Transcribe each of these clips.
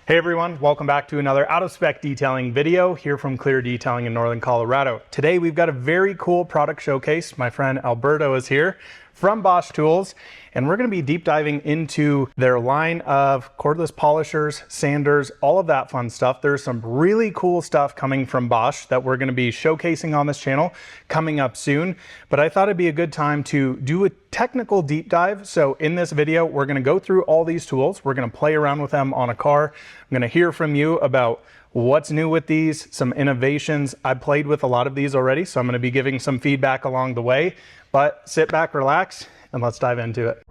Hey everyone, welcome back to another out of spec detailing video here from Clear Detailing in Northern Colorado. Today we've got a very cool product showcase. My friend Alberto is here from Bosch Tools, and we're going to be deep diving into their line of cordless polishers, sanders, all of that fun stuff. There's some really cool stuff coming from Bosch that we're going to be showcasing on this channel coming up soon, but I thought it'd be a good time to do a technical deep dive. So in this video, we're going to go through all these tools. We're going to play around with them on a car. I'm going to hear from you about what's new with these, some innovations. I've played with a lot of these already, so I'm going to be giving some feedback along the way. But sit back, relax, and let's dive into it.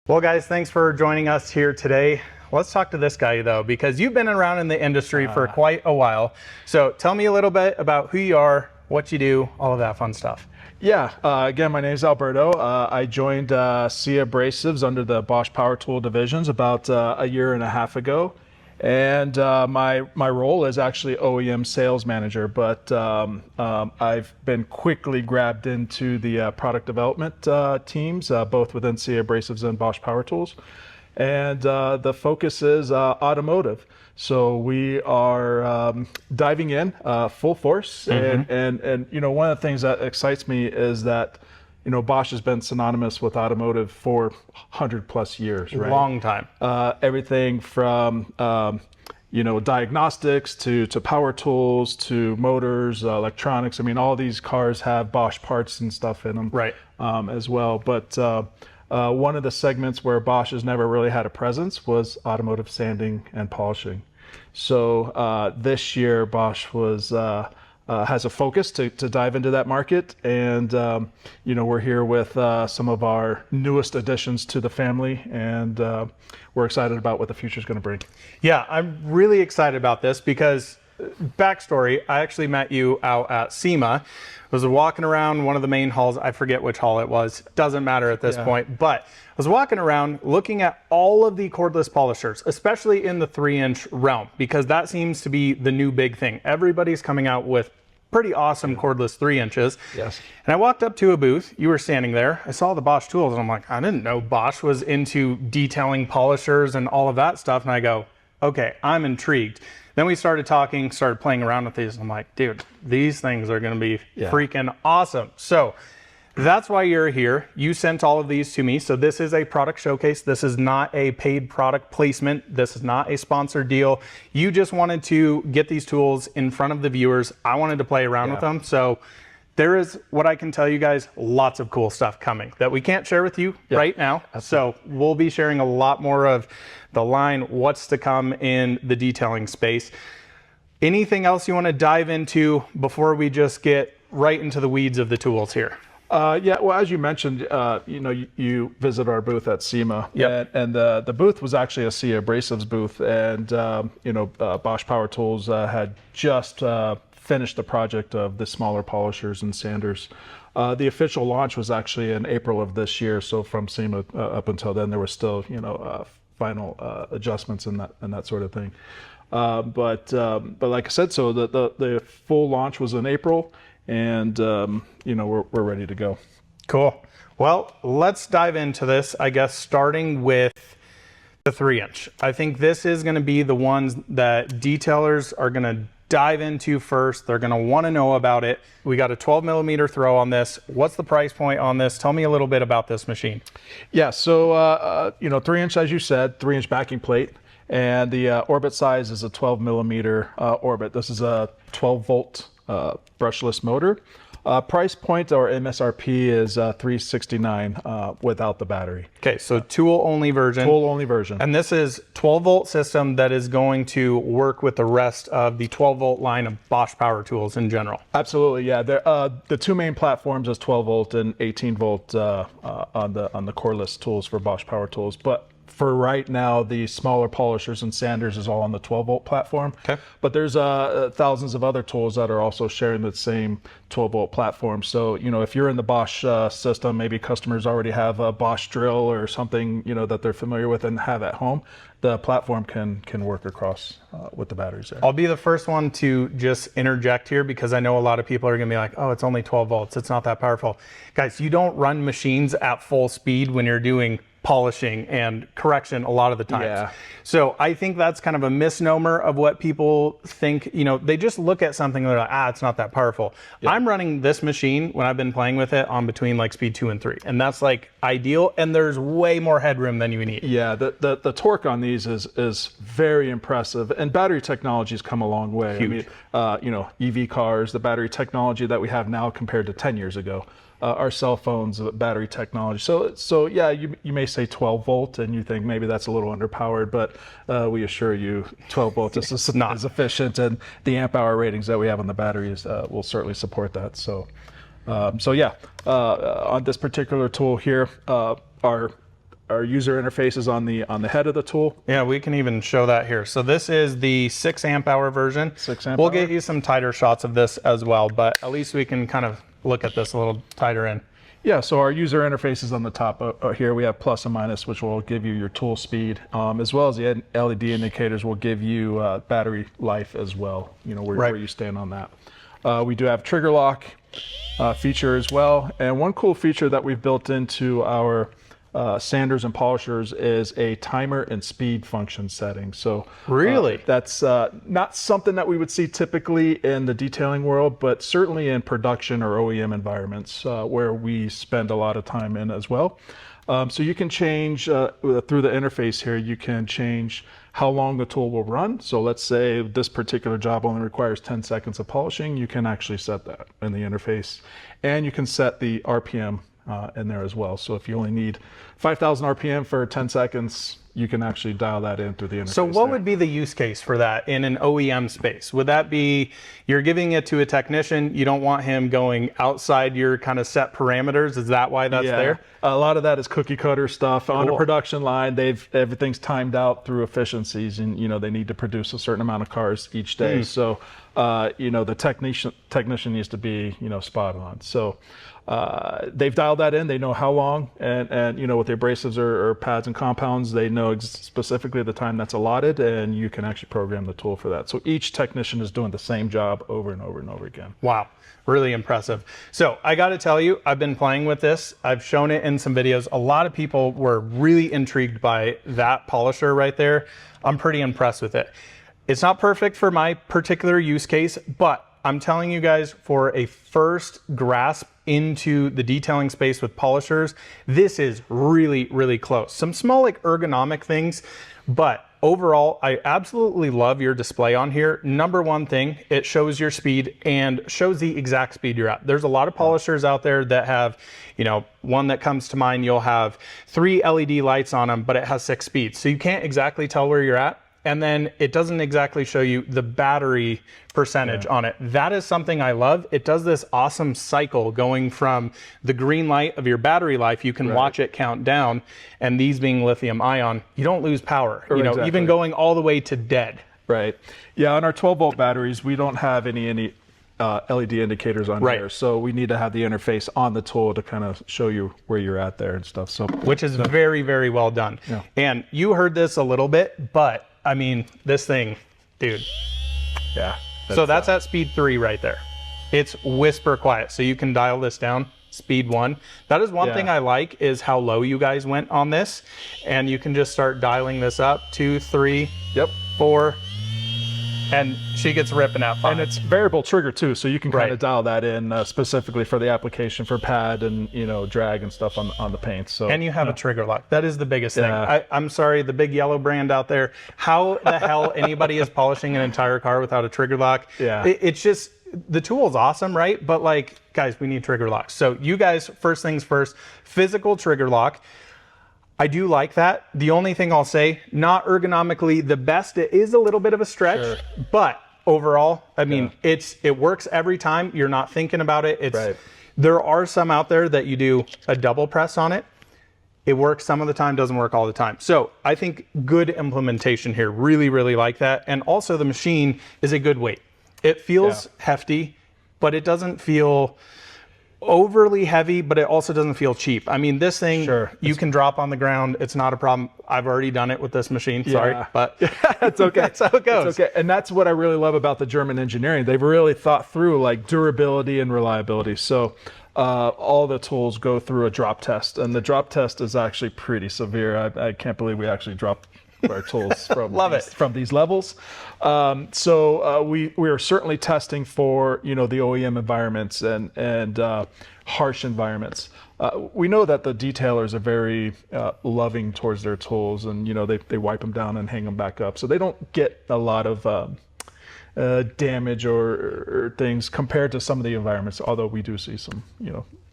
Well guys, thanks for joining us here today. Let's talk to this guy though, because you've been around in the industry for quite a while. So tell me a little bit about who you are, what you do, all of that fun stuff. Yeah, again, my name is Alberto. I joined SIA Abrasives under the Bosch Power Tool divisions about a year and a half ago. And my role is actually OEM sales manager, but I've been quickly grabbed into the product development teams, both within SIA Abrasives and Bosch Power Tools. And the focus is automotive. So we are diving in full force. And you know, one of the things that excites me is that, you know, Bosch has been synonymous with automotive for 100+ years, right? Long time. Everything from, you know, diagnostics to power tools to motors, electronics. I mean, all these cars have Bosch parts and stuff in them, right? As well. But one of the segments where Bosch has never really had a presence was automotive sanding and polishing. So this year, Bosch was has a focus to dive into that market, and you know, we're here with some of our newest additions to the family, and we're excited about what the future is going to bring. Yeah, I'm really excited about this because, backstory, I actually met you out at SEMA. I was walking around one of the main halls. I forget which hall it was. Doesn't matter at this point, but I was walking around looking at all of the cordless polishers, especially in the 3-inch realm, because that seems to be the new big thing. Everybody's coming out with pretty awesome cordless 3 inches. Yes. And I walked up to a booth. You were standing there. I saw the Bosch tools, and I'm like, I didn't know Bosch was into detailing polishers and all of that stuff. And I go, okay, I'm intrigued. Then we started talking, started playing around with these. And I'm like, dude, these things are going to be freaking awesome. So that's why you're here. You sent all of these to me. So this is a product showcase. This is not a paid product placement. This is not a sponsored deal. You just wanted to get these tools in front of the viewers. I wanted to play around with them. So there is, what I can tell you guys, lots of cool stuff coming that we can't share with you right now. So we'll be sharing a lot more of the line, what's to come in the detailing space. Anything else you want to dive into before we just get right into the weeds of the tools here? Yeah, well, as you mentioned, you know, you visit our booth at SEMA, and the booth was actually a SIA Abrasives booth, and you know, Bosch Power Tools had just finished the project of the smaller polishers and sanders. The official launch was actually in April of this year, so from SEMA up until then, there was still, you know, final adjustments and that sort of thing. But like I said, so the full launch was in April. And you know, we're ready to go. Cool. Well, let's dive into this, I guess, starting with the 3-inch. I think this is going to be the ones that detailers are going to dive into first. They're going to want to know about it. We got a 12mm throw on this. What's the price point on this? Tell me a little bit about this machine. Yeah, so you know, 3-inch, as you said, 3-inch backing plate, and the orbit size is a 12mm orbit. This is a 12-volt brushless motor. Price point or MSRP is $369 without the battery. Okay, so tool only version. Tool only version. And this is 12-volt system that is going to work with the rest of the 12-volt line of Bosch Power Tools in general. Absolutely, yeah. The two main platforms is 12-volt and 18-volt on the cordless tools for Bosch Power Tools. But For right now, the smaller polishers and sanders is all on the 12-volt platform. Okay. But there's thousands of other tools that are also sharing the same 12-volt platform. So, if you're in the Bosch system, maybe customers already have a Bosch drill or something, that they're familiar with and have at home. The platform can work across with the batteries there. I'll be the first one to just interject here because I know a lot of people are going to be like, oh, it's only 12 volts. It's not that powerful. Guys, you don't run machines at full speed when you're doing polishing and correction a lot of the times. Yeah. So I think that's kind of a misnomer of what people think. They just look at something and they're like, it's not that powerful. Yeah. I'm running this machine when I've been playing with it on between like speed 2 and 3, and that's like ideal, and there's way more headroom than you need. Yeah, the torque on these is very impressive, and battery technology has come a long way. Huge. I mean, EV cars, the battery technology that we have now compared to 10 years ago. Our cell phones, battery technology. So yeah, you may say 12 volt and you think maybe that's a little underpowered, but we assure you 12 volts is not as efficient, and the amp hour ratings that we have on the batteries will certainly support that. So yeah, on this particular tool here, our user interface is on the head of the tool. Yeah, we can even show that here. So this is the 6 amp hour version. 6 amp We'll hour. get you some tighter shots of this as well, but at least we can kind of look at this a little tighter in. Yeah, so our user interface is on the top here. We have plus and minus, which will give you your tool speed, as well as the LED indicators will give you battery life as well, where you stand on that. We do have trigger lock feature as well. And one cool feature that we've built into our sanders and polishers is a timer and speed function setting. So really, that's not something that we would see typically in the detailing world, but certainly in production or OEM environments where we spend a lot of time in as well. So you can change through the interface here. You can change how long the tool will run. So let's say this particular job only requires 10 seconds of polishing. You can actually set that in the interface, and you can set the RPM in there as well. So if you only need 5,000 RPM for 10 seconds, you can actually dial that in through the interface. So what would be the use case for that in an OEM space? Would that be you're giving it to a technician, you don't want him going outside your kind of set parameters? Is that why that's there? A lot of that is cookie cutter stuff. Cool. On a production line, everything's timed out through efficiencies, and they need to produce a certain amount of cars each day. So the technician needs to be spot on. So they've dialed that in. They know how long, and with the abrasives or pads and compounds, they know specifically the time that's allotted, and you can actually program the tool for that. So each technician is doing the same job over and over and over again. Wow, really impressive. So I got to tell you, I've been playing with this. I've shown it in some videos. A lot of people were really intrigued by that polisher right there. I'm pretty impressed with it. It's not perfect for my particular use case, but I'm telling you guys, for a first grasp into the detailing space with polishers, this is really, really close. Some small like ergonomic things, but overall, I absolutely love your display on here. Number one thing, it shows your speed and shows the exact speed you're at. There's a lot of polishers out there that have, one that comes to mind, you'll have 3 LED lights on them, but it has 6 speeds. So you can't exactly tell where you're at. And then it doesn't exactly show you the battery percentage on it. That is something I love. It does this awesome cycle going from the green light of your battery life. You can watch it count down, and these being lithium ion, you don't lose power, even going all the way to dead. Right. Yeah, on our 12-volt batteries, we don't have any LED indicators on here, so we need to have the interface on the tool to kind of show you where you're at there and stuff. So, which is very, very well done. Yeah. And you heard this a little bit, but I mean, this thing, dude. Yeah. So that's at speed 3 right there. It's whisper quiet. So you can dial this down, speed 1. That is one thing I like, is how low you guys went on this. And you can just start dialing this up, 2, 3, 4, and she gets ripping at 5. And it's variable trigger too, so you can kind of dial that in specifically for the application for pad and drag and stuff on the paint. So and you have a trigger lock. That is the biggest thing. I'm sorry, the big yellow brand out there. How the hell anybody is polishing an entire car without a trigger lock? Yeah, it's just, the tool is awesome, right? But like, guys, we need trigger locks. So you guys, first things first, physical trigger lock. I do like that. The only thing I'll say, not ergonomically the best. It is a little bit of a stretch, but overall, I mean, it works every time. You're not thinking about it. There are some out there that you do a double press on it. It works some of the time, doesn't work all the time. So I think good implementation here. Really, really like that. And also the machine is a good weight. It feels hefty, but it doesn't feel overly heavy, but it also doesn't feel cheap. I mean, this thing, you can drop on the ground. It's not a problem. I've already done it with this machine. Sorry, but it's okay. That's how it goes. It's okay. And that's what I really love about the German engineering. They've really thought through like durability and reliability. So all the tools go through a drop test, and the drop test is actually pretty severe. I can't believe we actually dropped our tools from these levels. So we are certainly testing for the OEM environments and harsh environments. We know that the detailers are very loving towards their tools, and they wipe them down and hang them back up, so they don't get a lot of damage or things compared to some of the environments. Although we do see some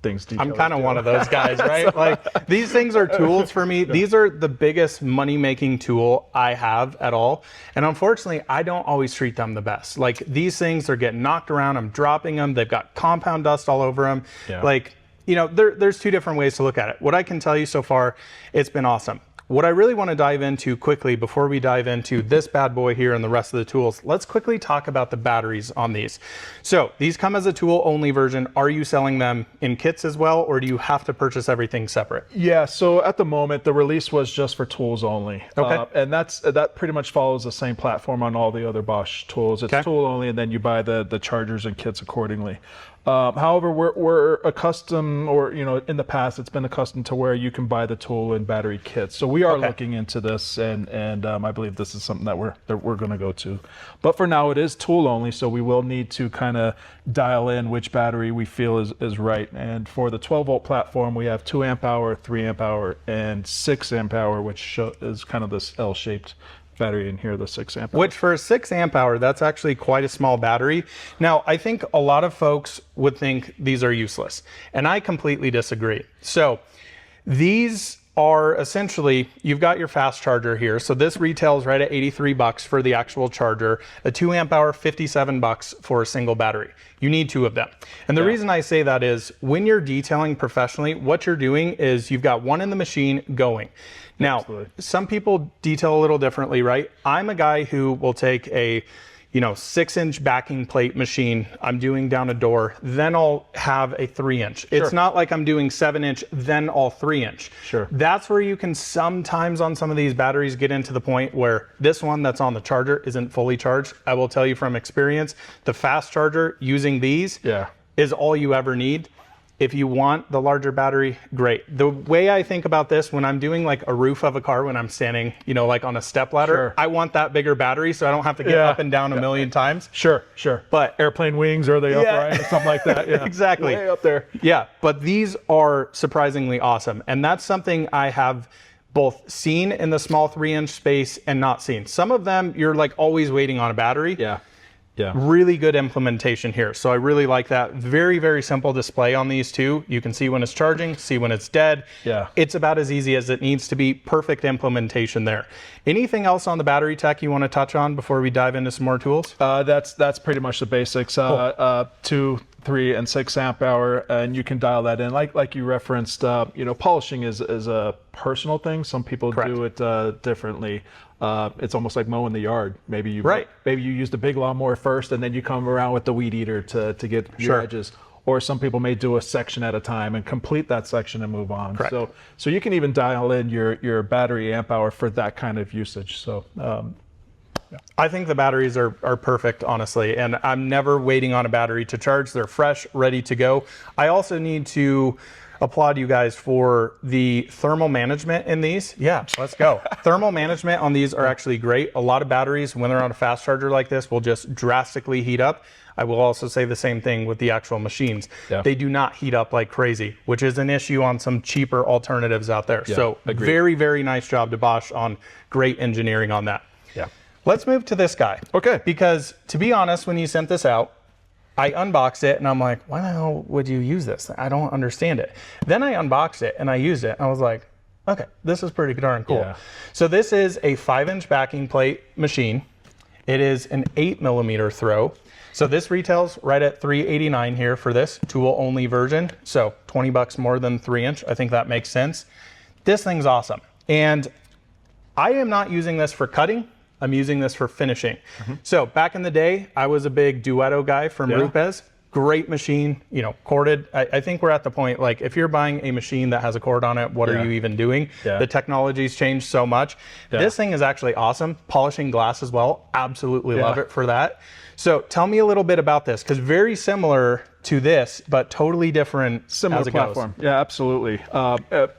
things. I'm kind of one of those guys, right? Like these things are tools for me. These are the biggest money-making tool I have at all. And unfortunately, I don't always treat them the best. Like these things are getting knocked around. I'm dropping them. They've got compound dust all over them. Yeah. Like, there's two different ways to look at it. What I can tell you so far, it's been awesome. What I really want to dive into quickly before we dive into this bad boy here and the rest of the tools, let's quickly talk about the batteries on these. So these come as a tool only version. Are you selling them in kits as well, or do you have to purchase everything separate? Yeah, so at the moment, the release was just for tools only. Okay. And that pretty much follows the same platform on all the other Bosch tools. It's tool only, and then you buy the chargers and kits accordingly. However, we're accustomed, or in the past, it's been accustomed to where you can buy the tool and battery kits. So we are looking into this, and I believe this is something that we're going to go to. But for now, it is tool only, so we will need to kind of dial in which battery we feel is right. And for the 12-volt platform, we have 2 amp hour, 3 amp hour, and 6 amp hour, which is kind of this L-shaped battery in here, the 6 amp hour. Which for a 6 amp hour, that's actually quite a small battery. Now, I think a lot of folks would think these are useless, and I completely disagree. So these are essentially, you've got your fast charger here. So this retails right at $83 for the actual charger, a 2 amp hour, $57 for a single battery. You need 2 of them. And the reason I say that is when you're detailing professionally, what you're doing is you've got one in the machine going. Now, some people detail a little differently, right? I'm a guy who will take a 6-inch backing plate machine. I'm doing down a door, then I'll have a 3-inch. It's not like I'm doing 7-inch, then all 3-inch. Sure. That's where you can sometimes on some of these batteries get into the point where this one that's on the charger isn't fully charged. I will tell you from experience, the fast charger using these is all you ever need. If you want the larger battery, great. The way I think about this when I'm doing like a roof of a car, when I'm standing, like on a step ladder, I want that bigger battery so I don't have to get up and down a million times. Sure. But airplane wings or the upright or something like that. Yeah. Exactly. Way up there. Yeah, but these are surprisingly awesome. And that's something I have both seen in the small 3-inch space and not seen. Some of them, you're like always waiting on a battery. Yeah. Really good implementation here. So I really like that. Very, very simple display on these two. You can see when it's charging, see when it's dead. Yeah. It's about as easy as it needs to be. Perfect implementation there. Anything else on the battery tech you want to touch on before we dive into some more tools? That's pretty much the basics. 2, 3, and 6 amp hour, and you can dial that in. Like you referenced, polishing is a personal thing. Some people do it differently. It's almost like mowing the yard. Maybe you use the big lawnmower first, and then you come around with the weed eater to get your edges. Or some people may do a section at a time and complete that section and move on. So you can even dial in your battery amp hour for that kind of usage. So. I think the batteries are perfect, honestly, and I'm never waiting on a battery to charge. They're fresh, ready to go. I also need to applaud you guys for the thermal management in these. Yeah, let's go. Thermal management on these are actually great. A lot of batteries, when they're on a fast charger like this, will just drastically heat up. I will also say the same thing with the actual machines. They do not heat up like crazy, which is an issue on some cheaper alternatives out there. So very, very nice job to Bosch on great engineering on that. Let's move to this guy. Okay. Because to be honest, when you sent this out, I unboxed it and I'm like, why the hell would you use this? I don't understand it. Then I unboxed it and I used it. And I was like, okay, this is pretty darn cool. So this is a 5-inch backing plate machine. It is an 8mm throw. So this retails right at $389 here for this tool only version. So $20 more than 3-inch. I think that makes sense. This thing's awesome. And I am not using this for cutting. I'm using this for finishing. So back in the day, I was a big Duetto guy from Rupes. Great machine, you know, corded. I think we're at the point, like, if you're buying a machine that has a cord on it, what are you even doing? The technology's changed so much. This thing is actually awesome. Polishing glass as well. Absolutely love it for that. So tell me a little bit about this, because very similar to this, but totally different. Similar platform. Yeah, absolutely.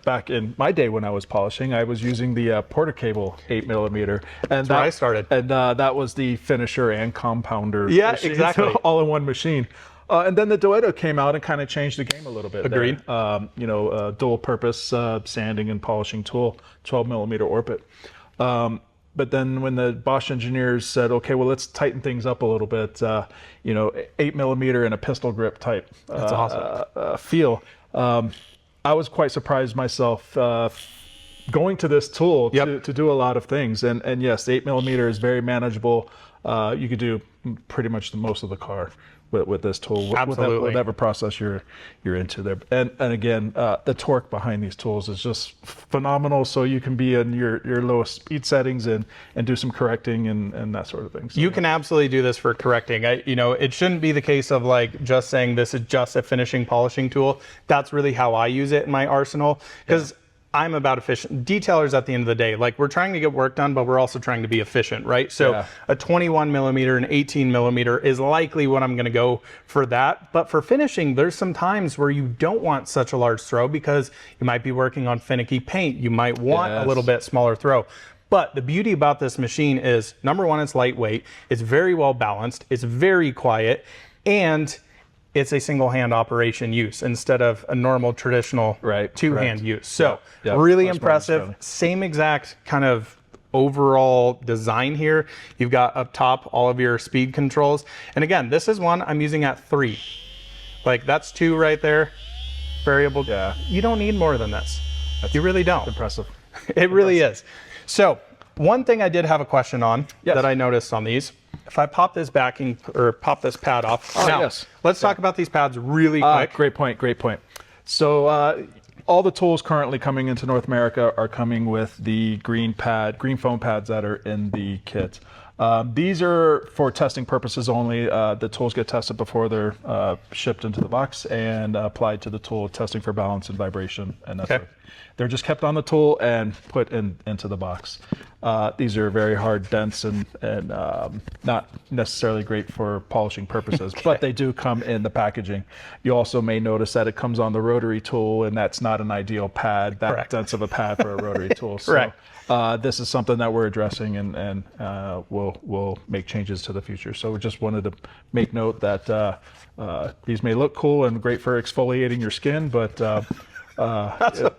Back in my day when I was polishing, I was using the Porter Cable 8mm. And that's where I started. And that was the finisher and compounder. Yeah, machine, exactly. All in one machine. And then the Duetto came out and kind of changed the game a little bit. Agreed. You know, dual purpose sanding and polishing tool, 12mm Orbit. But then when the Bosch engineers said, okay, well, let's tighten things up a little bit, you know, 8mm and a pistol grip type That's awesome. feel. I was quite surprised myself going to this tool to do a lot of things. And yes, 8mm is very manageable. You could do pretty much most of the car with this tool, Absolutely. whatever process you're into there. And again, the torque behind these tools is just phenomenal. So you can be in your lowest speed settings and do some correcting and that sort of thing. So, you can absolutely do this for correcting. You know, it shouldn't be the case of like just saying this is just a finishing polishing tool. That's really how I use it in my arsenal, because I'm about efficient. Detailers at the end of the day, like, we're trying to get work done, but we're also trying to be efficient, right? So a 21mm and 18mm is likely what I'm going to go for that. But for finishing, there's some times where you don't want such a large throw because you might be working on finicky paint. You might want a little bit smaller throw. But the beauty about this machine is, number one, it's lightweight. It's very well balanced. It's very quiet. And it's a single hand operation use instead of a normal traditional two-hand use. So really impressive. Same exact kind of overall design here. You've got up top all of your speed controls. And again, this is one I'm using at 3. Like, that's 2 right there. Variable. You don't need more than this. You really don't. Impressive. It really is. So one thing I did have a question on that I noticed on these. If I pop this backing or pop this pad off. Let's talk about these pads really quick. Great point. So all the tools currently coming into North America are coming with the green foam pads that are in the kit. These are for testing purposes only. The tools get tested before they're shipped into the box and applied to the tool, testing for balance and vibration and that sort of thing. They're just kept on the tool and put into the box. These are very hard, dense, and not necessarily great for polishing purposes, but they do come in the packaging. You also may notice that it comes on the Rotary tool, and that's not an ideal pad, that dense of a pad for a Rotary tool. So this is something that we're addressing, and we'll make changes to the future. So we just wanted to make note that these may look cool and great for exfoliating your skin, but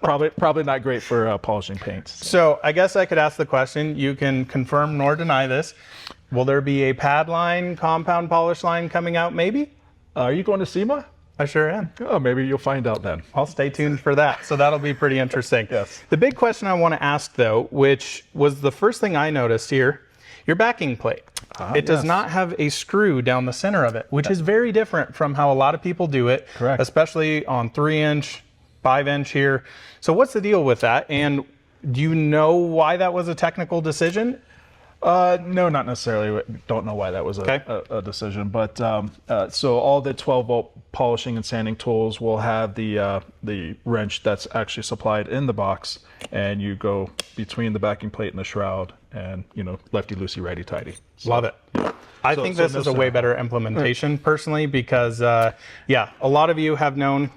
probably not great for polishing paints. So I guess I could ask the question, you can confirm nor deny this. Will there be a pad line, compound polish line coming out maybe? Are you going to SEMA? I sure am. Oh, maybe you'll find out then. I'll stay tuned for that. So that'll be pretty interesting. The big question I want to ask though, which was the first thing I noticed here, your backing plate. It does not have a screw down the center of it, which is very different from how a lot of people do it, especially on 3-inch, 5-inch here. So what's the deal with that? And do you know why that was a technical decision? No, not necessarily. Don't know why that was a decision. But so all the 12-volt polishing and sanding tools will have the wrench that's actually supplied in the box, and you go between the backing plate and the shroud, and lefty loosey, righty tighty. So, love it. I think this is a way better implementation personally, because a lot of you have known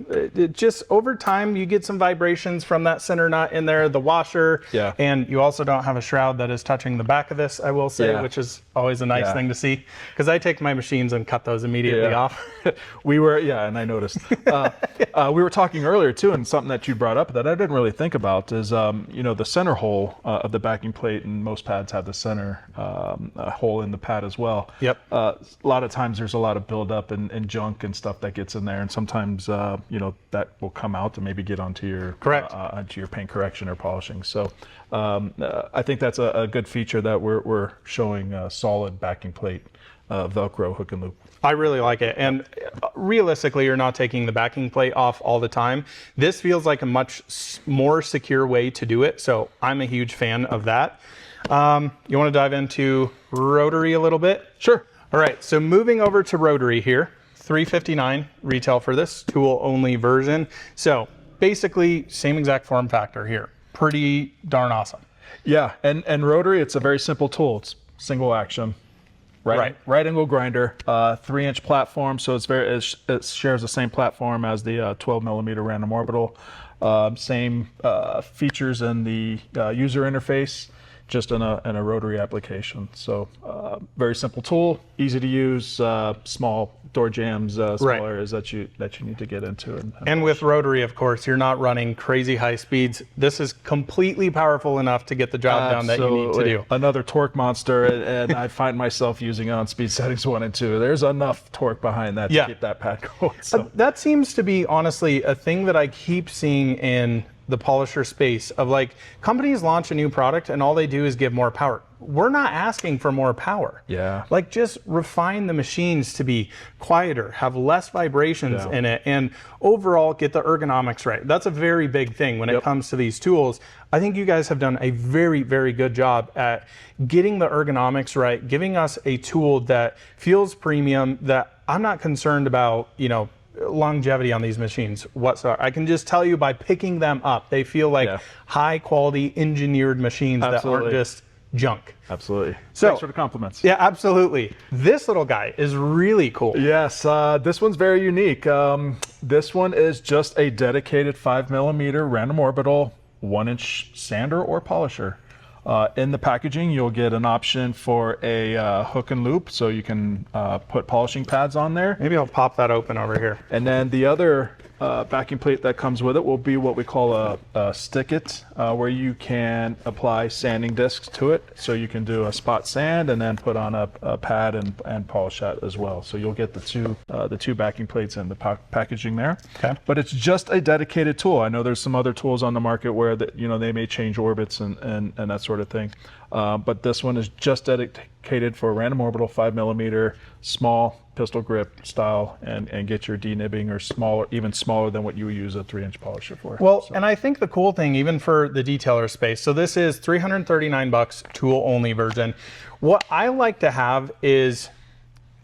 just over time you get some vibrations from that center nut in there, the washer, and you also don't have a shroud that is touching the back of this, I will say, which is always a nice thing to see, because I take my machines and cut those immediately off. We were, and I noticed. We were talking earlier too, and something that you brought up that I didn't really think about is, the center hole of the backing plate, and most pads have the center hole in the pad as well. A lot of times there's a lot of buildup and junk and stuff that gets in there, and sometimes that will come out and maybe get onto your paint correction or polishing. So I think that's a good feature that we're showing solid backing plate Velcro hook and loop. I really like it. And realistically, you're not taking the backing plate off all the time. This feels like a much more secure way to do it. So I'm a huge fan of that. You want to dive into Rotary a little bit? Sure. All right, so moving over to Rotary here, $359 retail for this tool only version. So basically same exact form factor here. Pretty darn awesome. Yeah, and Rotary, it's a very simple tool. It's single action. Right angle grinder, 3-inch platform, so it shares the same platform as the 12 millimeter random orbital. Same features in the user interface, just in a rotary application. So very simple tool, easy to use, small door jams, small areas that you need to get into. And with Rotary, of course, you're not running crazy high speeds. This is completely powerful enough to get the job done that you need to do. Another torque monster, and I find myself using it on speed settings 1 and 2. There's enough torque behind that to keep that pad going. So. That seems to be, honestly, a thing that I keep seeing in the polisher space of, like, companies launch a new product and all they do is give more power. We're not asking for more power. Yeah. Like, just refine the machines to be quieter, have less vibrations in it, and overall get the ergonomics right. That's a very big thing when it comes to these tools. I think you guys have done a very, very good job at getting the ergonomics right, giving us a tool that feels premium, that I'm not concerned about, you know, longevity on these machines whatsoever. I can just tell you by picking them up, they feel like high quality engineered machines that aren't just junk. Absolutely. So, thanks for the compliments. Yeah, absolutely. This little guy is really cool. Yes, this one's very unique. This one is just a dedicated 5 millimeter random orbital 1-inch sander or polisher. In the packaging, you'll get an option for a hook and loop, so you can put polishing pads on there. Maybe I'll pop that open over here. And then the other backing plate that comes with it will be what we call a stick it, where you can apply sanding discs to it. So you can do a spot sand and then put on a pad and polish that as well. So you'll get the two backing plates in the packaging there. Okay. But it's just a dedicated tool. I know there's some other tools on the market where they may change orbits and that sort of thing. But this one is just dedicated for random orbital 5 millimeter small pistol grip style and get your D-nibbing or smaller, even smaller than what you would use a 3-inch polisher for. Well, and I think the cool thing, even for the detailer space, so this is $339 tool only version. What I like to have is,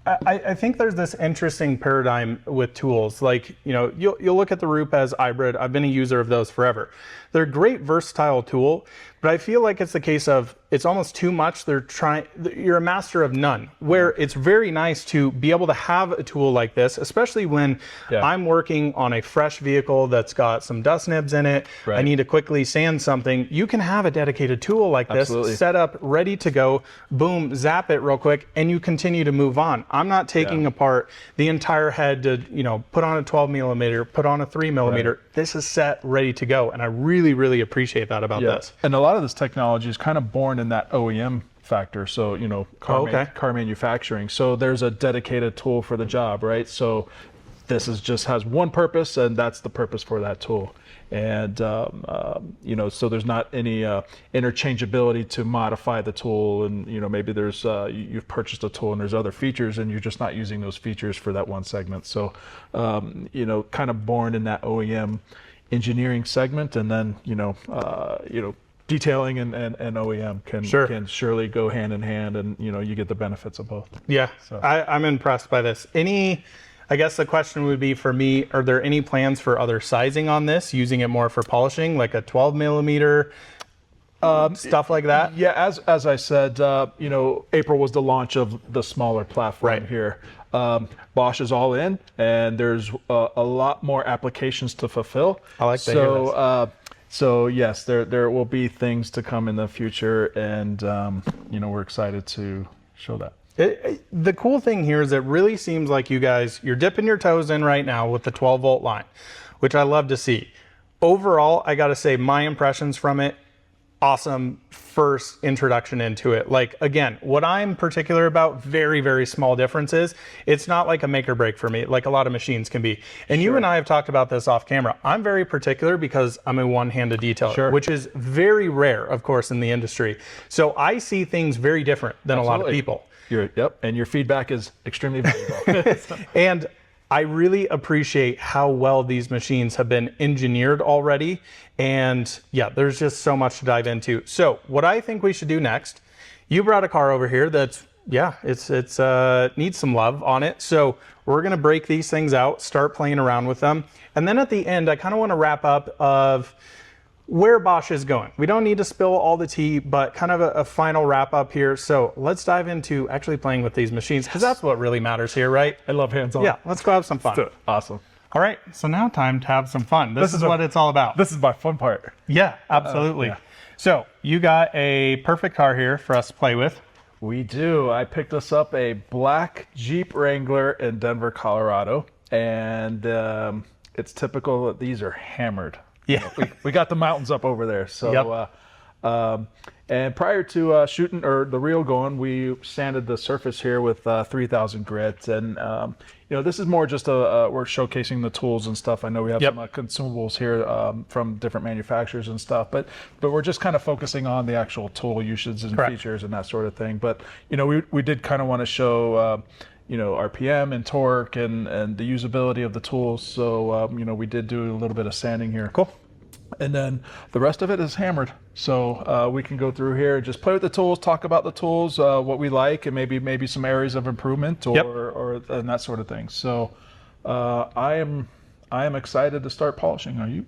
I think there's this interesting paradigm with tools. Like, you know, you'll look at the Rupes hybrid. I've been a user of those forever. They're a great versatile tool, but I feel like it's the case of it's almost too much. You're a master of none, where it's very nice to be able to have a tool like this, especially when I'm working on a fresh vehicle that's got some dust nibs in it. Right. I need to quickly sand something. You can have a dedicated tool like this, set up, ready to go, boom, zap it real quick, and you continue to move on. I'm not taking apart the entire head to, you know, put on a 12 millimeter, put on a 3 millimeter. Right. This is set, ready to go, and I really, really appreciate that about this. And a lot of this technology is kind of born in that OEM factor, so, you know, car manufacturing. So there's a dedicated tool for the job, right? So this just has one purpose, and that's the purpose for that tool. And you know, so there's not any interchangeability to modify the tool. And, you know, maybe there's you've purchased a tool and there's other features and you're just not using those features for that one segment. So you know, kind of born in that OEM engineering segment, and then you know, detailing and OEM can surely go hand in hand, and you know, you get the benefits of both. Yeah, so. I'm impressed by this. I guess the question would be for me, are there any plans for other sizing on this, using it more for polishing, like a 12 millimeter, stuff like that? Yeah, as I said, you know, April was the launch of the smaller platform here. Bosch is all in, and there's a lot more applications to fulfill. I like to hear this. So yes, there will be things to come in the future, and you know, we're excited to show that. The cool thing here is it really seems like you guys, you're dipping your toes in right now with the 12 volt line, which I love to see. Overall, I got to say my impressions from it, awesome first introduction into it. Like, again, what I'm particular about, very, very small differences. It's not like a make or break for me, like a lot of machines can be. And you and I have talked about this off camera. I'm very particular because I'm a one-handed detailer, which is very rare, of course, in the industry. So I see things very different than a lot of people. Yep, and your feedback is extremely valuable. And I really appreciate how well these machines have been engineered already. And yeah, there's just so much to dive into. So what I think we should do next, you brought a car over here that's, yeah, it's needs some love on it. So we're gonna break these things out, start playing around with them. And then at the end, I kind of want to wrap up of where Bosch is going. We don't need to spill all the tea, but kind of a final wrap up here. So let's dive into actually playing with these machines, because that's what really matters here, right? I love hands-on. Yeah, let's go have some fun. Awesome. All right, so now time to have some fun. This is what it's all about. This is my fun part. Yeah, absolutely. Yeah. So you got a perfect car here for us to play with. We do. I picked us up a black Jeep Wrangler in Denver, Colorado, and it's typical that these are hammered. Yeah. We got the mountains up over there. So, Yep. And prior to shooting or the reel going, we sanded the surface here with 3000 grit. And, this is more just we're showcasing the tools and stuff. I know we have Yep. some consumables here from different manufacturers and stuff, but we're just kind of focusing on the actual tool usage and Correct. features and that sort of thing. But, we did kind of want to show, RPM and torque and the usability of the tools. So, we did do a little bit of sanding here. Cool. And then the rest of it is hammered. So we can go through here, just play with the tools, talk about the tools, what we like, and maybe some areas of improvement or and that sort of thing. So I am excited to start polishing. Are you?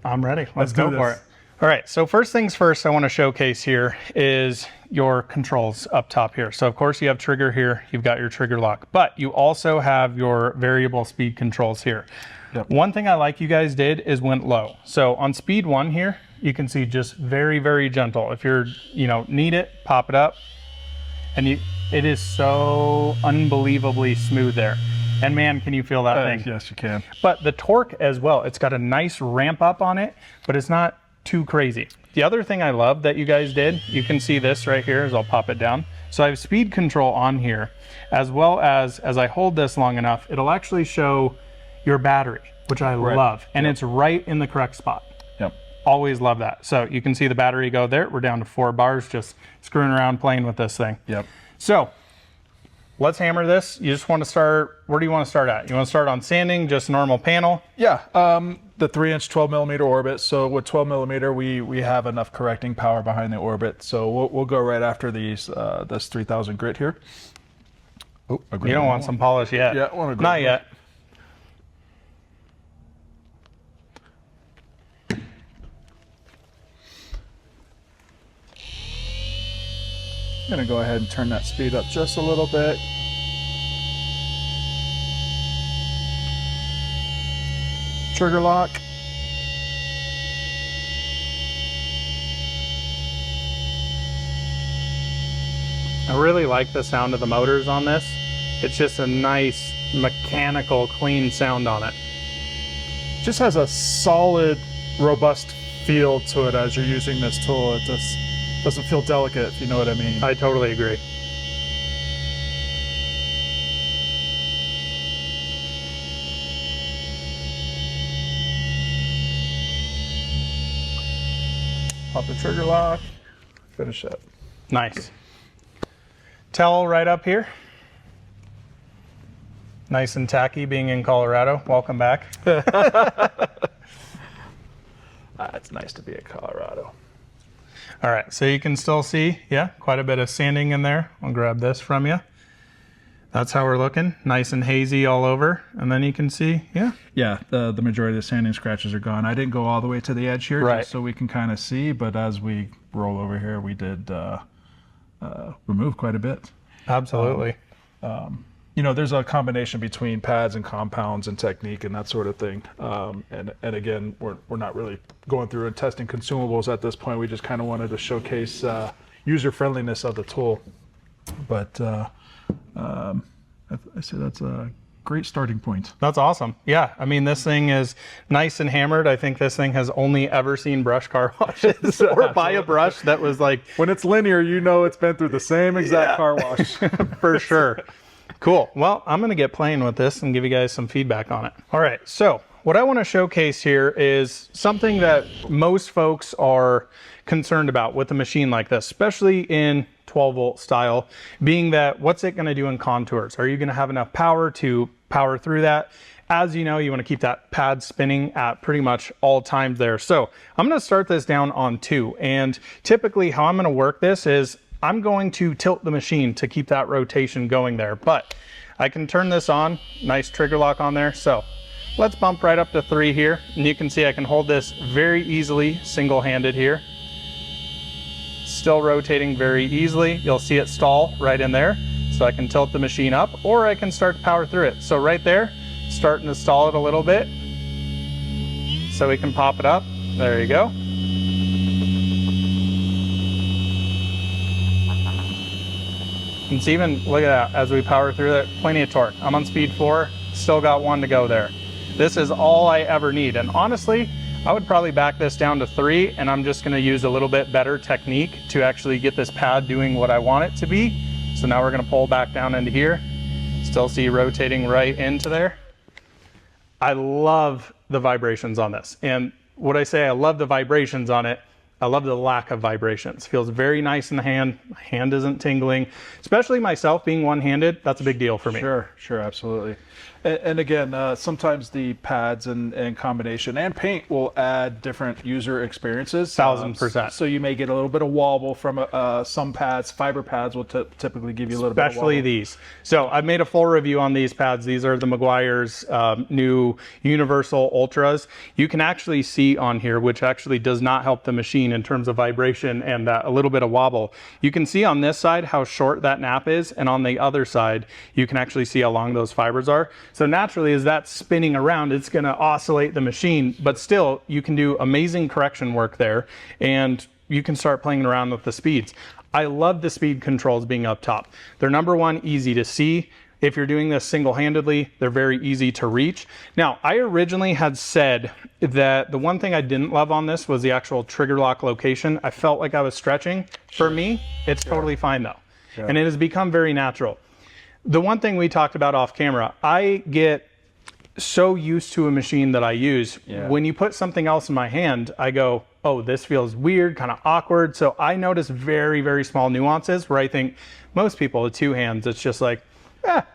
I'm ready. Let's do go for this. it. All right, so first things first I want to showcase here is your controls up top here. So of course you have trigger here, you've got your trigger lock, but you also have your variable speed controls here. Yep. One thing I like you guys did is went low. So on speed 1 here, you can see just very, very gentle. If you're, need it, pop it up. And it is so unbelievably smooth there. And man, can you feel that thing? Yes, you can. But the torque as well, it's got a nice ramp up on it, but it's not too crazy. The other thing I love that you guys did, you can see this right here as I'll pop it down. So I have speed control on here, as well as I hold this long enough, it'll actually show your battery, which I love. And it's right in the correct spot. Yep. Always love that. So you can see the battery go there. We're down to 4 bars, just screwing around playing with this thing. Yep. So let's hammer this. You just want to start, where do you want to start at? You want to start on sanding, just normal panel? Yeah, the 3-inch 12mm orbit. So with 12mm, we have enough correcting power behind the orbit. So we'll go right after these this 3000 grit here. Oh, You don't want some polish yet. Yeah, I want to go. Not yet. I'm gonna go ahead and turn that speed up just a little bit. Trigger lock. I really like the sound of the motors on this. It's just a nice mechanical, clean sound on it. Just has a solid, robust feel to it as you're using this tool. It just doesn't feel delicate, if you know what I mean. I totally agree. Pop the trigger lock, finish up. Nice. Towel right up here. Nice and tacky being in Colorado. Welcome back. It's nice to be in Colorado. All right, so you can still see, yeah, quite a bit of sanding in there. I'll grab this from you. That's how we're looking, nice and hazy all over. And then you can see, yeah. Yeah, the majority of the sanding scratches are gone. I didn't go all the way to the edge here, Right. just so we can kind of see, but as we roll over here, we did remove quite a bit. Absolutely. There's a combination between pads and compounds and technique and that sort of thing. And again, we're not really going through and testing consumables at this point. We just kind of wanted to showcase user friendliness of the tool. But I say that's a great starting point. That's awesome. Yeah, I mean, this thing is nice and hammered. I think this thing has only ever seen brush car washes or buy a brush that was like... When it's linear, it's been through the same exact car wash. For sure. Cool. Well, I'm going to get playing with this and give you guys some feedback on it. All right. So what I want to showcase here is something that most folks are concerned about with a machine like this, especially in 12-volt style, being that what's it going to do in contours? Are you going to have enough power to power through that? As you know, you want to keep that pad spinning at pretty much all times there. So I'm going to start this down on 2. And typically how I'm going to work this is I'm going to tilt the machine to keep that rotation going there. But I can turn this on, nice trigger lock on there. So let's bump right up to 3 here. And you can see I can hold this very easily single-handed here. Still rotating very easily. You'll see it stall right in there. So I can tilt the machine up, or I can start to power through it. So right there, starting to stall it a little bit. So we can pop it up. There you go. And it's even, look at that, as we power through it, plenty of torque. I'm on speed 4, still got 1 to go there. This is all I ever need. And honestly, I would probably back this down to 3, and I'm just gonna use a little bit better technique to actually get this pad doing what I want it to be. So now we're gonna pull back down into here. Still see rotating right into there. I love the vibrations on this. And when I say I love the vibrations on it, I love the lack of vibrations. Feels very nice in the hand. My hand isn't tingling. Especially myself being one-handed, that's a big deal for me. Sure, absolutely. And again, sometimes the pads and combination and paint will add different user experiences. 1000%. So you may get a little bit of wobble from some pads. Fiber pads will typically give you a little bit of wobble. Especially these. So I've made a full review on these pads. These are the Meguiar's new Universal Ultras. You can actually see on here, which actually does not help the machine in terms of vibration and a little bit of wobble. You can see on this side how short that nap is, and on the other side, you can actually see how long those fibers are. So naturally, as that's spinning around, it's going to oscillate the machine, but still, you can do amazing correction work there, and you can start playing around with the speeds. I love the speed controls being up top. They're number one, easy to see. If you're doing this single-handedly, they're very easy to reach. Now, I originally had said that the one thing I didn't love on this was the actual trigger lock location. I felt like I was stretching. For me, it's totally fine though. And it has become very natural. The one thing we talked about off camera, I get so used to a machine that I use. When you put something else in my hand, I go, oh, this feels weird, kind of awkward. So I notice very, very small nuances where I think most people with 2 hands, it's just like,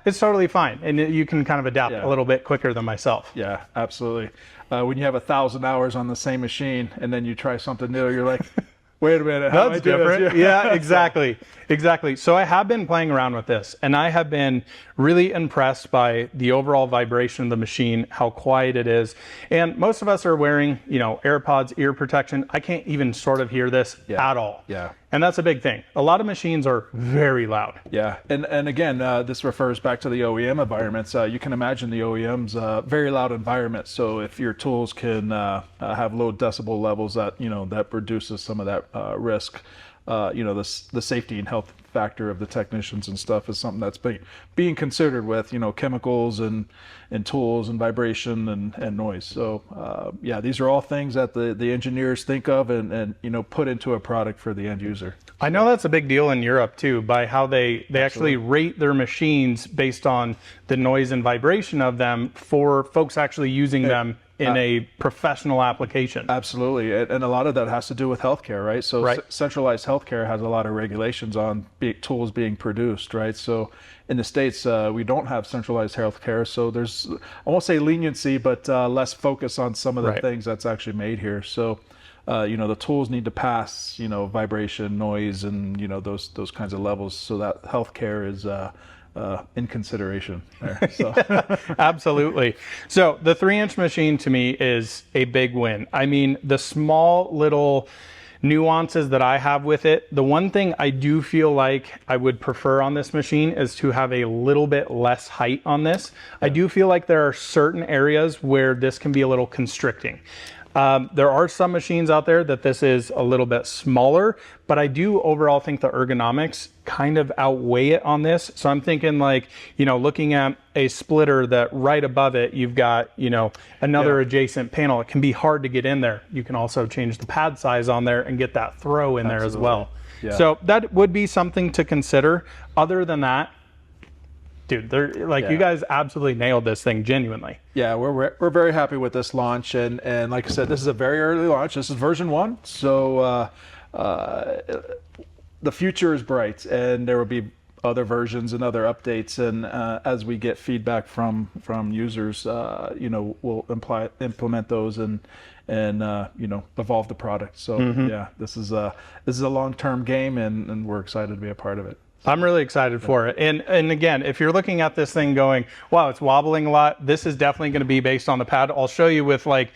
it's totally fine. And you can kind of adapt a little bit quicker than myself. Yeah, absolutely. When you have 1,000 hours on the same machine and then you try something new, you're like, wait a minute, how that's do I do different. this? Yeah, exactly. Exactly. So I have been playing around with this, and I have been really impressed by the overall vibration of the machine, how quiet it is. And most of us are wearing, you know, AirPods, ear protection. I can't even sort of hear this at all. Yeah. And that's a big thing. A lot of machines are very loud. Yeah, and again, this refers back to the OEM environments. You can imagine the OEM's very loud environment. So if your tools can have low decibel levels, that that reduces some of that risk. The safety and health factor of the technicians and stuff is something that's being considered with chemicals and tools and vibration and noise. So these are all things that the engineers think of and put into a product for the end user. I know that's a big deal in Europe too, by how they actually rate their machines based on the noise and vibration of them for folks actually using them in a professional application. Absolutely, and a lot of that has to do with healthcare, right? So centralized healthcare has a lot of regulations on tools being produced, right? So in the States, we don't have centralized healthcare, so there's, I won't say leniency, but less focus on some of the things that's actually made here. So the tools need to pass, vibration, noise, and those kinds of levels, so that healthcare is in consideration there. So. Absolutely. So the 3-inch machine to me is a big win. I mean, the small little nuances that I have with it, the one thing I do feel like I would prefer on this machine is to have a little bit less height on this. I do feel like there are certain areas where this can be a little constricting. There are some machines out there that this is a little bit smaller, but I do overall think the ergonomics kind of outweigh it on this. So I'm thinking like, looking at a splitter that right above it, you've got, another adjacent panel. It can be hard to get in there. You can also change the pad size on there and get that throw in there as well. Yeah. So that would be something to consider. Other than that, dude, you guys absolutely nailed this thing, genuinely. Yeah, we're very happy with this launch, and like I said, this is a very early launch. This is version 1, so the future is bright, and there will be other versions and other updates. And as we get feedback from users, you know, we'll implement those and you know, evolve the product. So yeah, this is a long-term game, and we're excited to be a part of it. I'm really excited for it. And again, if you're looking at this thing going, wow, it's wobbling a lot, this is definitely going to be based on the pad. I'll show you with like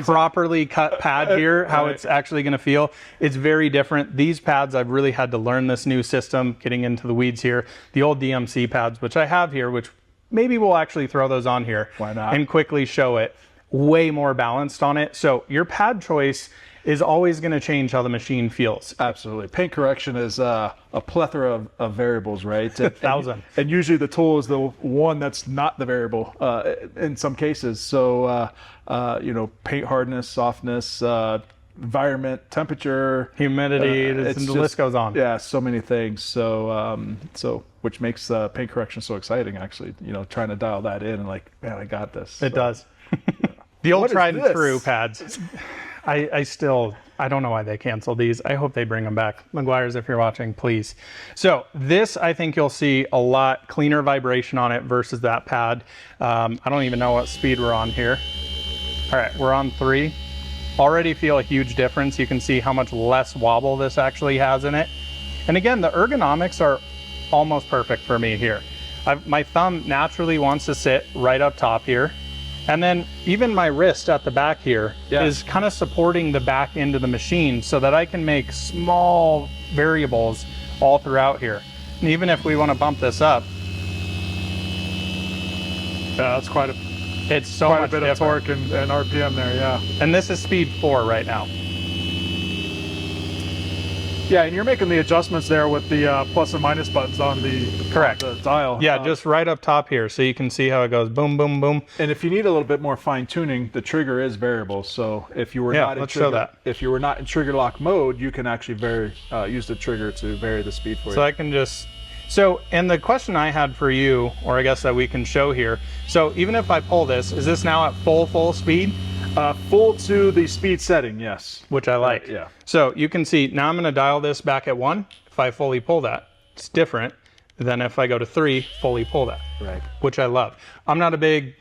properly cut pad here, how it's actually going to feel. It's very different. These pads, I've really had to learn this new system, getting into the weeds here. The old DMC pads, which I have here, which maybe we'll actually throw those on here. Why not? And quickly show it. Way more balanced on it. So your pad choice is always going to change how the machine feels. Absolutely. Paint correction is a plethora of variables, right? And usually the tool is the one that's not the variable in some cases. So, you know, paint hardness, softness, environment, temperature, humidity, the list goes on. Yeah, so many things. So, which makes paint correction so exciting, actually, you know, trying to dial that in and like, man, I got this. It does. The old tried and true pads. I don't know why they canceled these. I hope they bring them back. McGuire's, if you're watching, please. So this, I think you'll see a lot cleaner vibration on it versus that pad. I don't even know what speed we're on here. All right, we're on 3. Already feel a huge difference. You can see how much less wobble this actually has in it. And again, the ergonomics are almost perfect for me here. My thumb naturally wants to sit right up top here. And then even my wrist at the back here is kind of supporting the back end of the machine so that I can make small variables all throughout here. And even if we want to bump this up, that's quite a bit of torque and RPM there, yeah. And this is speed 4 right now. Yeah, and you're making the adjustments there with the plus and minus buttons on the dial. Yeah, just right up top here, so you can see how it goes boom, boom, boom. And if you need a little bit more fine tuning, the trigger is variable. So if you were not in trigger lock mode, you can actually use the trigger to vary the speed for you. So I can just. So, and the question I had for you, or I guess that we can show here. So even if I pull this, is this now at full speed? Full to the speed setting, yes. Which I like. Yeah. So you can see, now I'm going to dial this back at 1. If I fully pull that, it's different than if I go to 3, fully pull that. Right. Which I love. I'm not a big,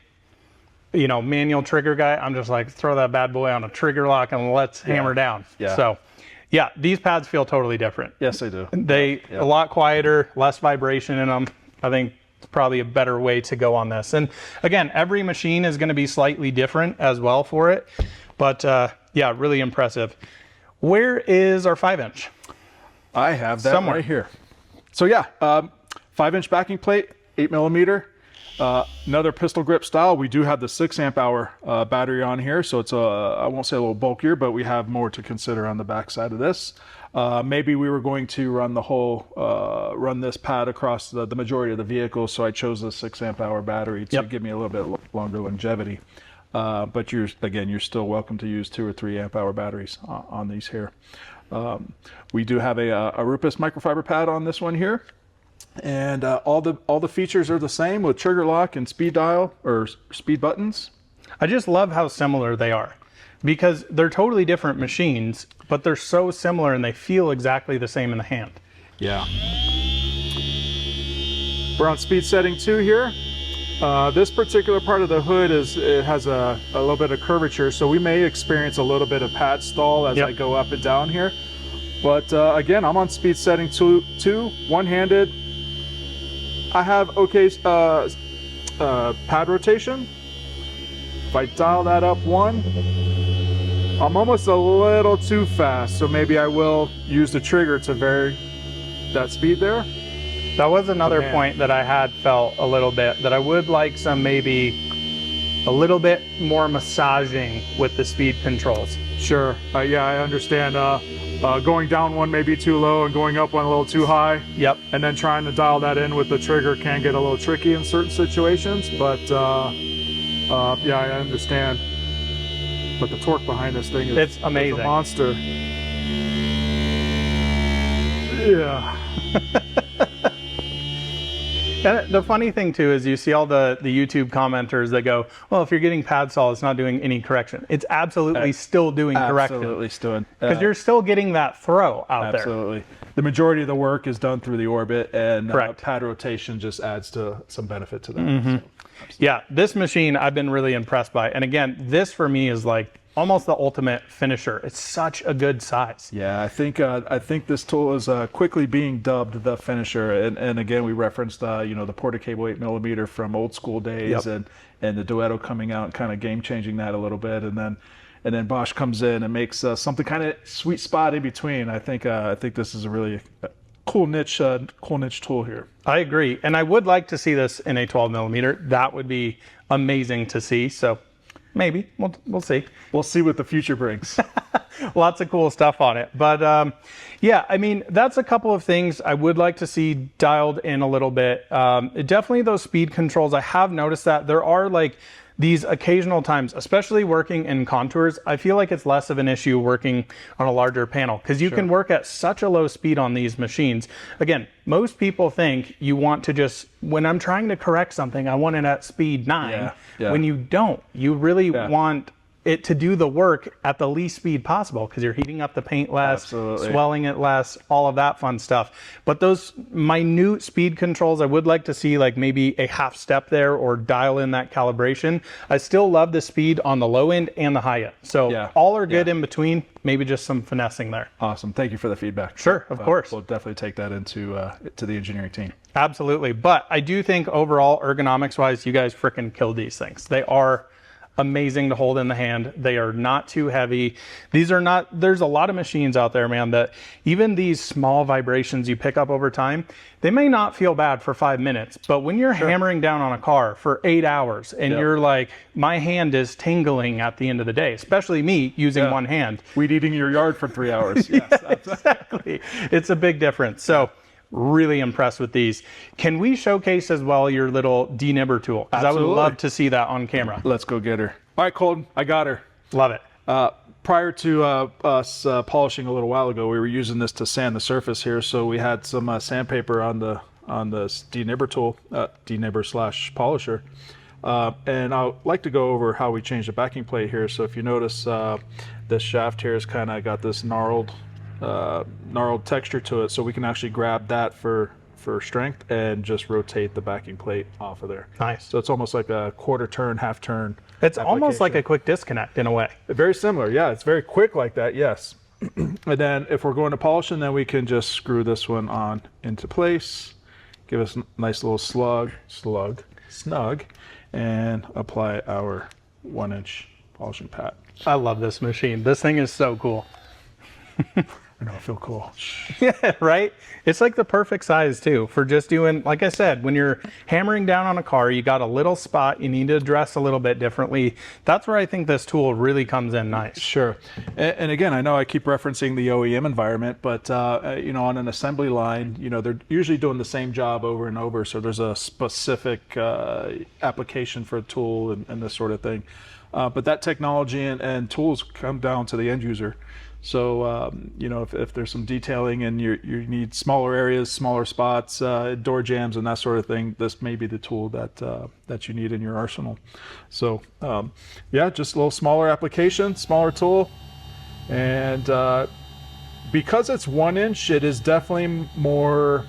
you know, manual trigger guy. I'm just like, throw that bad boy on a trigger lock and let's hammer down. Yeah. So, yeah, these pads feel totally different. Yes, they do. A lot quieter, less vibration in them. I think it's probably a better way to go on this. And again, every machine is going to be slightly different as well for it. But yeah, really impressive. Where is our 5-inch? I have that right here. So yeah, 5-inch backing plate, 8mm. Another pistol grip style. We do have the 6 amp hour battery on here, so it's I won't say a little bulkier, but we have more to consider on the back side of this. Maybe we were going to run the whole run this pad across the majority of the vehicle, so I chose the 6 amp hour battery to give me a little bit longer longevity. But you're still welcome to use 2 or 3 amp hour batteries on these here. We do have a Rupus microfiber pad on this one here. And all the features are the same with trigger lock and speed dial or speed buttons. I just love how similar they are because they're totally different machines, but they're so similar and they feel exactly the same in the hand. Yeah. We're on speed setting 2 here. This particular part of the hood has a little bit of curvature, so we may experience a little bit of pad stall as I go up and down here. But again, I'm on speed setting 2, one-handed. I have pad rotation. If I dial that up 1, I'm almost a little too fast, so maybe I will use the trigger to vary that speed there. That was another point that I had felt a little bit, that I would like some maybe a little bit more massaging with the speed controls. Sure, yeah, I understand. Going down 1 may be too low and going up 1 a little too high. Yep. And then trying to dial that in with the trigger can get a little tricky in certain situations, but yeah, I understand. But the torque behind this thing it's amazing. It's a monster. Yeah. And the funny thing too is you see all the YouTube commenters that go, well, if you're getting pad saw, it's not doing any correction. It's absolutely still doing correction. Absolutely still. Because you're still getting that throw out there. Absolutely. The majority of the work is done through the orbit, and Correct. pad rotation just adds to some benefit to that. Mm-hmm. So, yeah, this machine I've been really impressed by. And again, this for me is like almost the ultimate finisher. It's such a good size. yeah, I think this tool is quickly being dubbed the finisher. And again, we referenced the Porter Cable 8mm from old school days, Yep. and the Duetto coming out and kind of game changing that a little bit, and then Bosch comes in and makes something kind of sweet spot in between. I think this is a really cool niche tool here. I agree. And I would like to see this in a 12mm. That would be amazing to see. So maybe we'll see. We'll see what the future brings. Lots of cool stuff on it. But yeah, I mean, that's a couple of things I would like to see dialed in a little bit. Definitely those speed controls. I have noticed that there are like these occasional times, especially working in contours, I feel like it's less of an issue working on a larger panel because you can work at such a low speed on these machines. Again, most people think you want to just, when I'm trying to correct something, I want it at speed 9. Yeah. When you don't, you really want it to do the work at the least speed possible because you're heating up the paint less, Absolutely. swelling it less, all of that fun stuff. But those minute speed controls, I would like to see like maybe a half step there or dial in that calibration. I still love the speed on the low end and the high end. So all are good in between, maybe just some finessing there. Awesome. Thank you for the feedback. Sure, of course. We'll definitely take that into to the engineering team. Absolutely. But I do think overall, ergonomics wise, you guys freaking killed these things. They are amazing to hold in the hand. They are not too heavy. These are not, there's a lot of machines out there, man, that even these small vibrations you pick up over time, they may not feel bad for 5 minutes, but when you're hammering down on a car for 8 hours and you're like, my hand is tingling at the end of the day, especially me using one hand. Weed eating your yard for 3 hours. Yes, exactly. It's a big difference. So really impressed with these. Can we showcase as well your little D-nibber tool? Because I would love to see that on camera. Let's go get her. All right, Colton, I got her. Love it. Prior to us polishing a little while ago, we were using this to sand the surface here. So we had some sandpaper on the D-nibber tool, D-nibber/polisher. And I'd like to go over how we changed the backing plate here. So if you notice, this shaft here has kind of got this gnarled texture to it, so we can actually grab that for strength and just rotate the backing plate off of there. Nice. So it's almost like a quarter turn, half turn. It's almost like a quick disconnect in a way. Very similar, yeah. It's very quick like that, yes. And then if we're going to polishing, then we can just screw this one on into place, give us a nice little snug, and apply our 1-inch polishing pad. I love this machine. This thing is so cool. I know, I feel cool. Yeah, right? It's like the perfect size too for just doing, like I said, when you're hammering down on a car, you got a little spot you need to address a little bit differently. That's where I think this tool really comes in nice. Sure. And again, I know I keep referencing the OEM environment, but on an assembly line, they're usually doing the same job over and over. So there's a specific application for a tool and this sort of thing. But that technology and tools come down to the end user. So, if there's some detailing and you need smaller areas, smaller spots, door jams and that sort of thing, this may be the tool that you need in your arsenal. So, just a little smaller application, smaller tool. And because it's 1-inch, it is definitely more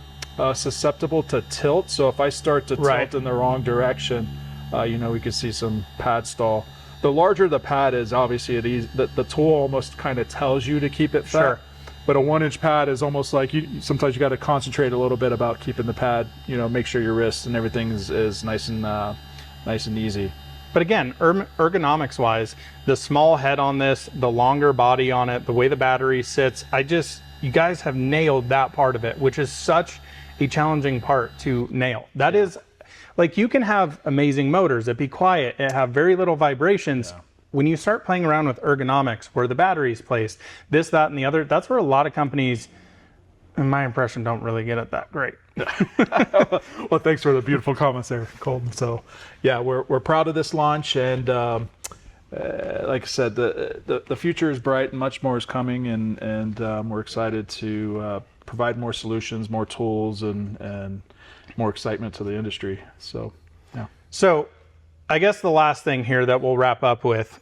susceptible to tilt. So if I start to tilt in the wrong direction, we could see some pad stall. The larger the pad is, obviously the tool almost kind of tells you to keep it fat. Sure. But a 1-inch pad is almost like sometimes you got to concentrate a little bit about keeping the pad, make sure your wrist and everything is nice and easy. But again, ergonomics wise, the small head on this, the longer body on it, the way the battery sits, you guys have nailed that part of it, which is such a challenging part to nail. That is, like, you can have amazing motors that be quiet and have very little vibrations. Yeah. When you start playing around with ergonomics, where the battery's placed, this, that, and the other, that's where a lot of companies, in my impression, don't really get it that great. Well, thanks for the beautiful comments there, Colton. So, yeah, we're proud of this launch, and like I said, the future is bright, and much more is coming, and we're excited to provide more solutions, more tools, and more excitement to the industry. So, yeah. So I guess the last thing here that we'll wrap up with,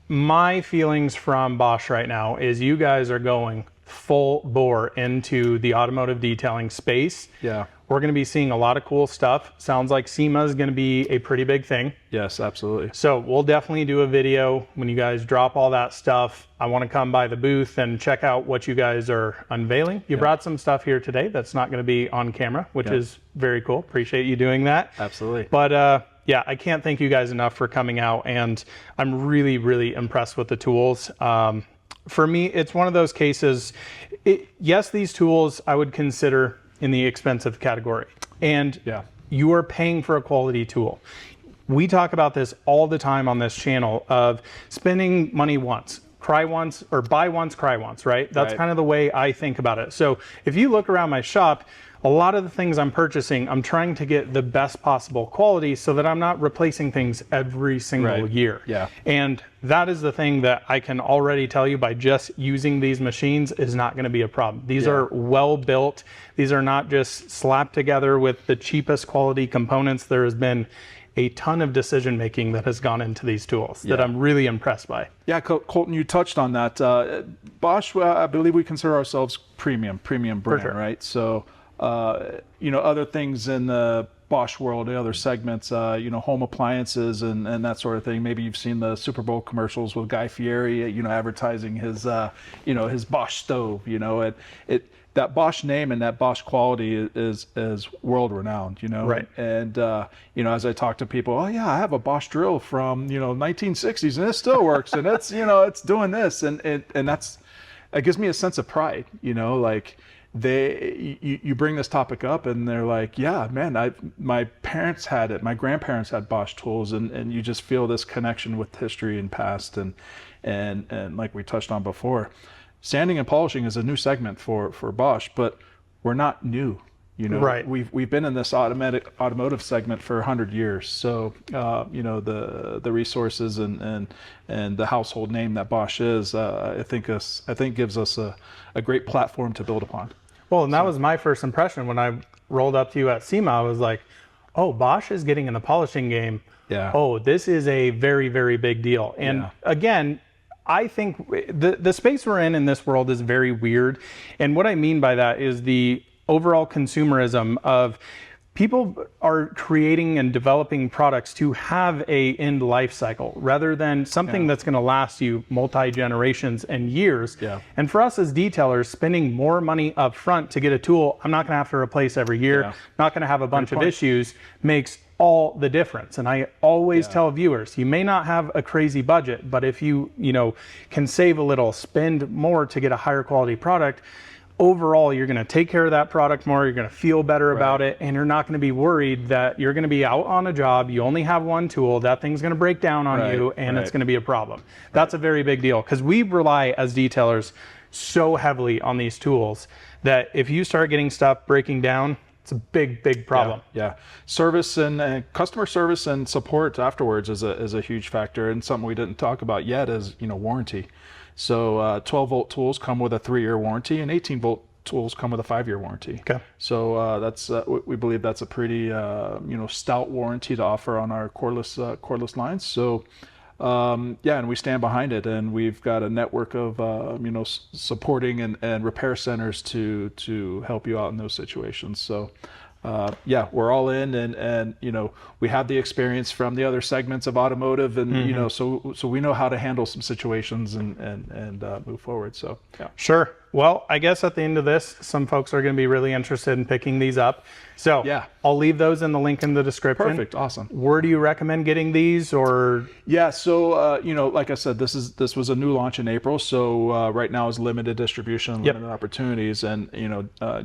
my feelings from Bosch right now is you guys are going full bore into the automotive detailing space. Yeah. We're going to be seeing a lot of cool stuff. Sounds like SEMA is going to be a pretty big thing. Yes, absolutely. So we'll definitely do a video when you guys drop all that stuff. I want to come by the booth and check out what you guys are unveiling. You brought some stuff here today that's not going to be on camera, which is very cool. Appreciate you doing that. Absolutely. But yeah, I can't thank you guys enough for coming out, and I'm really, really impressed with the tools. For me, it's one of those cases, yes, these tools I would consider in the expensive category, and you are paying for a quality tool. We talk about this all the time on this channel of spending money once, cry once, or buy once, cry once, right? That's kind of the way I think about it. So if you look around my shop, a lot of the things I'm purchasing, I'm trying to get the best possible quality so that I'm not replacing things every single year. Yeah. And that is the thing that I can already tell you by just using these machines is not going to be a problem. These are well built. These are not just slapped together with the cheapest quality components. There has been a ton of decision making that has gone into these tools that I'm really impressed by. Yeah, Colton, you touched on that. Bosch, I believe we consider ourselves premium brand, right? So, you know, other things in the Bosch world, the other segments, you know, home appliances and that sort of thing. Maybe you've seen the Super Bowl commercials with Guy Fieri, you know, advertising his, you know, his Bosch stove. You know, that Bosch name and that Bosch quality is world renowned. You know, right? And you know, as I talk to people, oh yeah, I have a Bosch drill from 1960s and it still works, and it's it's doing this, and it gives me a sense of pride. You know, like. You bring this topic up and they're like, yeah, man, my parents had it, my grandparents had Bosch tools, and you just feel this connection with history and past, and like we touched on before, sanding and polishing is a new segment for Bosch, but we're not new. You know, right. We've been in this automotive segment for 100 years. So you know, the resources and the household name that Bosch is, I think gives us a great platform to build upon. Well, and that was my first impression when I rolled up to you at SEMA. I was like, oh, Bosch is getting in the polishing game. Yeah. Oh, this is a very, very big deal. And again, I think the space we're in this world is very weird. And what I mean by that is the overall consumerism of people are creating and developing products to have a end life cycle rather than something that's going to last you multi-generations and years. Yeah. And for us as detailers, spending more money up front to get a tool I'm not going to have to replace every year, not going to have a bunch of issues, makes all the difference. And I always tell viewers, you may not have a crazy budget, but if you can save a little, spend more to get a higher quality product, overall, you're going to take care of that product more, you're going to feel better about it, and you're not going to be worried that you're going to be out on a job, you only have one tool, that thing's going to break down on you, and it's going to be a problem. That's a very big deal, because we rely as detailers so heavily on these tools that if you start getting stuff breaking down, it's a big, big problem. Yeah. Service and customer service and support afterwards is a huge factor, and something we didn't talk about yet is warranty. So 12-volt tools come with a 3-year warranty, and 18-volt tools come with a 5-year warranty. Okay. So that's we believe that's a pretty stout warranty to offer on our cordless lines. So and we stand behind it, and we've got a network of supporting and repair centers to help you out in those situations. So. We're all in, and we have the experience from the other segments of automotive, and so we know how to handle some situations and move forward. So Sure. Well, I guess at the end of this, some folks are going to be really interested in picking these up. So I'll leave those in the link in the description. Perfect. Awesome. Where do you recommend getting these, or? Yeah. So like I said, this was a new launch in April. So right now is limited distribution, limited opportunities, and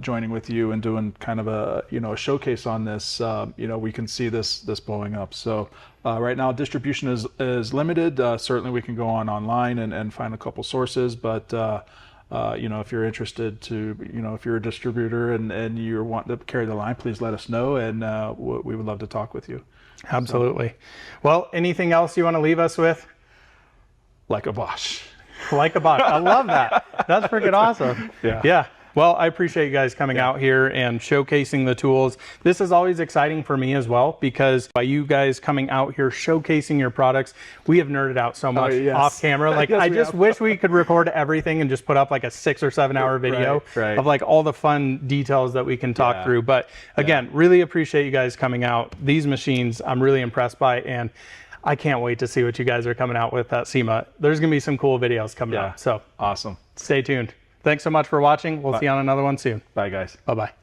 joining with you and doing kind of a a showcase on this, we can see this blowing up. So right now distribution is limited. Certainly we can go online and find a couple sources, but if you're interested to, if you're a distributor and you're wanting to carry the line, please let us know, and we would love to talk with you. Absolutely. So, well, anything else you want to leave us with? Like a Bosch. Like a Bosch. I love that. That's freaking awesome. Yeah. Yeah. Well, I appreciate you guys coming out here and showcasing the tools. This is always exciting for me as well, because by you guys coming out here showcasing your products, we have nerded out so much off camera. Like, I just wish we could record everything and just put up like a 6 or 7 hour video of like all the fun details that we can talk through. But again, really appreciate you guys coming out. These machines I'm really impressed by, and I can't wait to see what you guys are coming out with at SEMA. There's gonna be some cool videos coming up. So awesome. Stay tuned. Thanks so much for watching. We'll see you on another one soon. Bye, guys. Bye-bye.